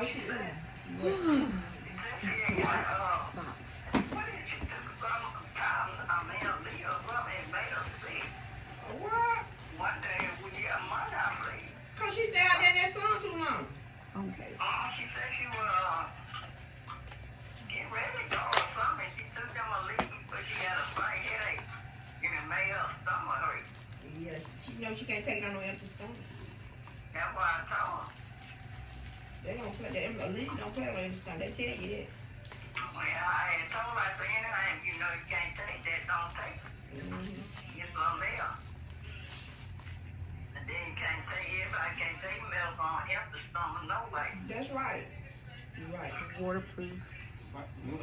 Oh, she is. That's the box. What? Cause she stayed out there in that sun too long. Okay. She said she was getting ready to go or something. She took them a leave, but she had a slight headache. And it made her stomach hurt. Yeah, she know she can't take it on no empty stomach. That's why I told her. They don't play that. Them leaves don't play on empty stomach. They tell you that. Well, I had told her, I said, anything, you know, you can't take that, don't take it. Get some there. And then you can't take, everybody can't take milk on empty stomach, no way. That's right. You're right. Waterproof.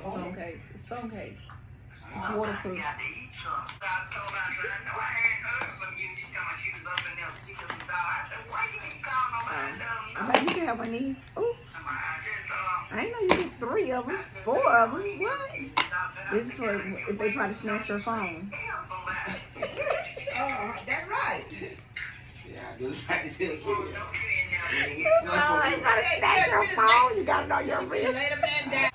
Phone case. It's phone case. It's I waterproof. got to eat some. I told her, I said, I know I hadn't heard from you. She told me she was up in there. She was out. I said, why you ain't call nobody? Let them know. Okay, you can have one of these. Ooh, I didn't know you get 3 of them, 4 of them. What? This is for if they try to snatch your phone. That's right. Yeah, just practice it. Oh, they try to snatch your phone. You gotta know your Lay risk. the man down.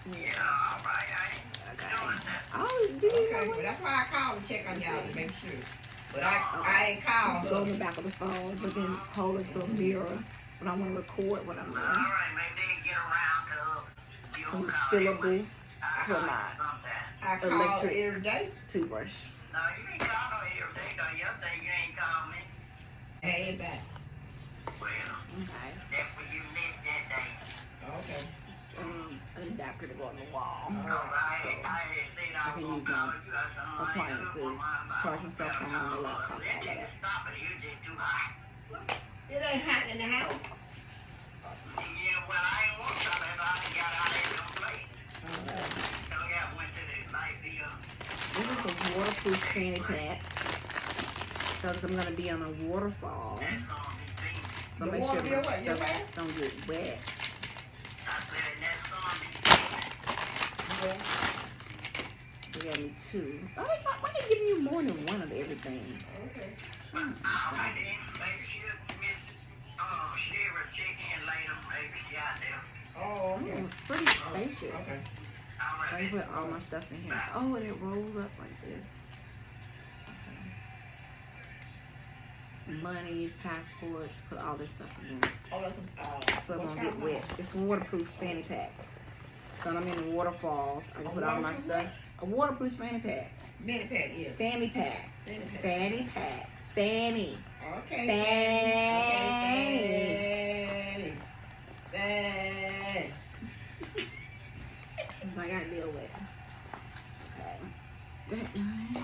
Oh, you did. Okay, well, that's why I called to check on y'all to make sure. But I ain't called. Go in the back of the phone, but then hold it to a mirror when I want to record what I'm doing. Some fillables for my I call electric every day. toothbrush. No, you ain't call no every day, though. Yesterday you ain't called me. Hey, back. Well, Okay. that's when you missed that day. Okay. An adapter to go on the wall. So So I can use my appliances, charge my cell phone on my laptop, all of that. Stop it, you just too hot. It ain't hot in the house. Yeah, well, I ain't want something if I ain't got out of some place. So yeah, I went to the light bill. This is a waterproof fanny pack. So I'm going to be on a waterfall. That's gonna be things. So The make water sure bill my what, your stuff back? don't get wet. I said, that's gonna be things. They got me 2. Why they giving you more than one of everything? Okay. I went in, maybe she'll miss Shira chicken later, maybe she out there. Oh, Oh, okay. it's pretty spacious. Okay. So I put all my stuff in here. Oh, and it rolls up like this. Okay. Money, passports, put all this stuff in there. Oh, that's So it won't get wet. It's a waterproof fanny pack. So when I'm in the waterfalls, I can put all my stuff. A waterproof fanny pack. Fanny pack, yeah. Fanny pack. Fanny pack. Fanny pack. Fanny. Okay. Fanny. Fanny. I gotta deal with. Okay. That line.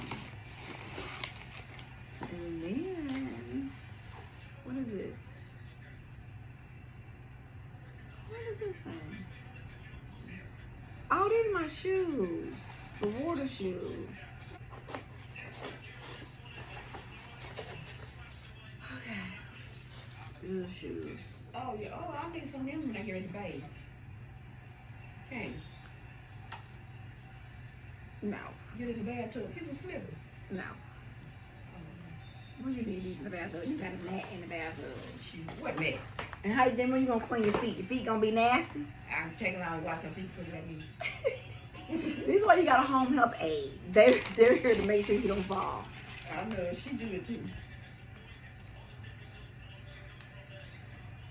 And then, what is this? What is this thing? Oh, these are my shoes. The water shoes. Okay. These are shoes. Oh, yeah. Oh, I'll need some of them when I get ready to bathe. Okay. No. Get in the bathtub. Get them slippers. No. What you need these in the bathtub? You got a mat in the bathtub. Shoot. What mat? And how then when you gonna clean your feet? Your feet gonna be nasty? I'm taking out and wash my feet, put it on me. This is why you got a home health aide. They're here to make sure you don't fall. I know. She do it too.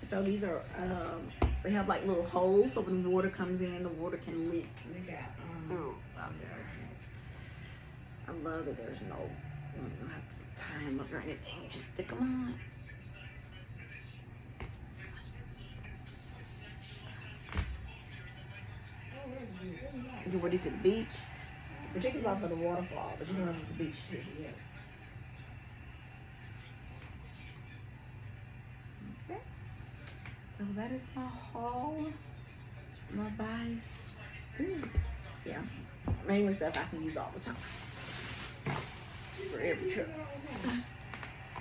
So these are they have like little holes so when water comes in, the water can leak We got, through out there. I love that there's no, you don't have to tie them up or anything. You just stick them on. oh, that's good. That's nice. You ready to the beach? Particularly for the waterfall, but you can go to the beach too. Yeah. Okay. So that is my haul. My buys. Yeah. Mainly stuff I can use all the time. For every trip.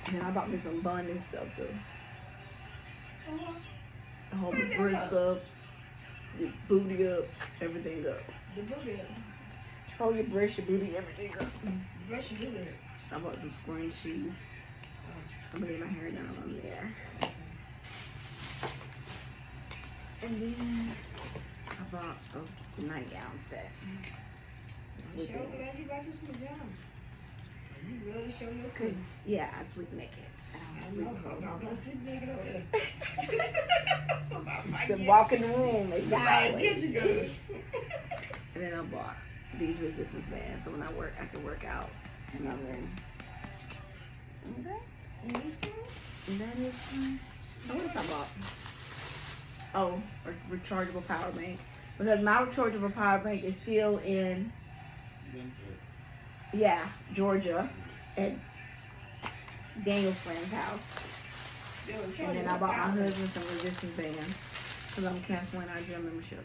And then I bought me some bonding stuff too. To hold my breasts up, your booty up, everything up. The booty. Hold your breast, your booty, everything up. Brush your booty. I bought some scrunchies. I'm gonna get my hair done on there. And then I bought a nightgown set. Show me that you got you some pajamas. You love to show your kids. Cause yeah, I sleep naked. I don't I sleep know, naked. don't sleep naked over there. To walk in the room, Right, exactly. get you good. And then I bought these resistance bands, so when I work, I can work out in my room. Okay. And that is. What else I bought? Oh, a rechargeable power bank. Because my rechargeable power bank is still in, Georgia, at Daniel's friend's house. And then I bought my husband some resistance bands because I'm canceling our gym membership.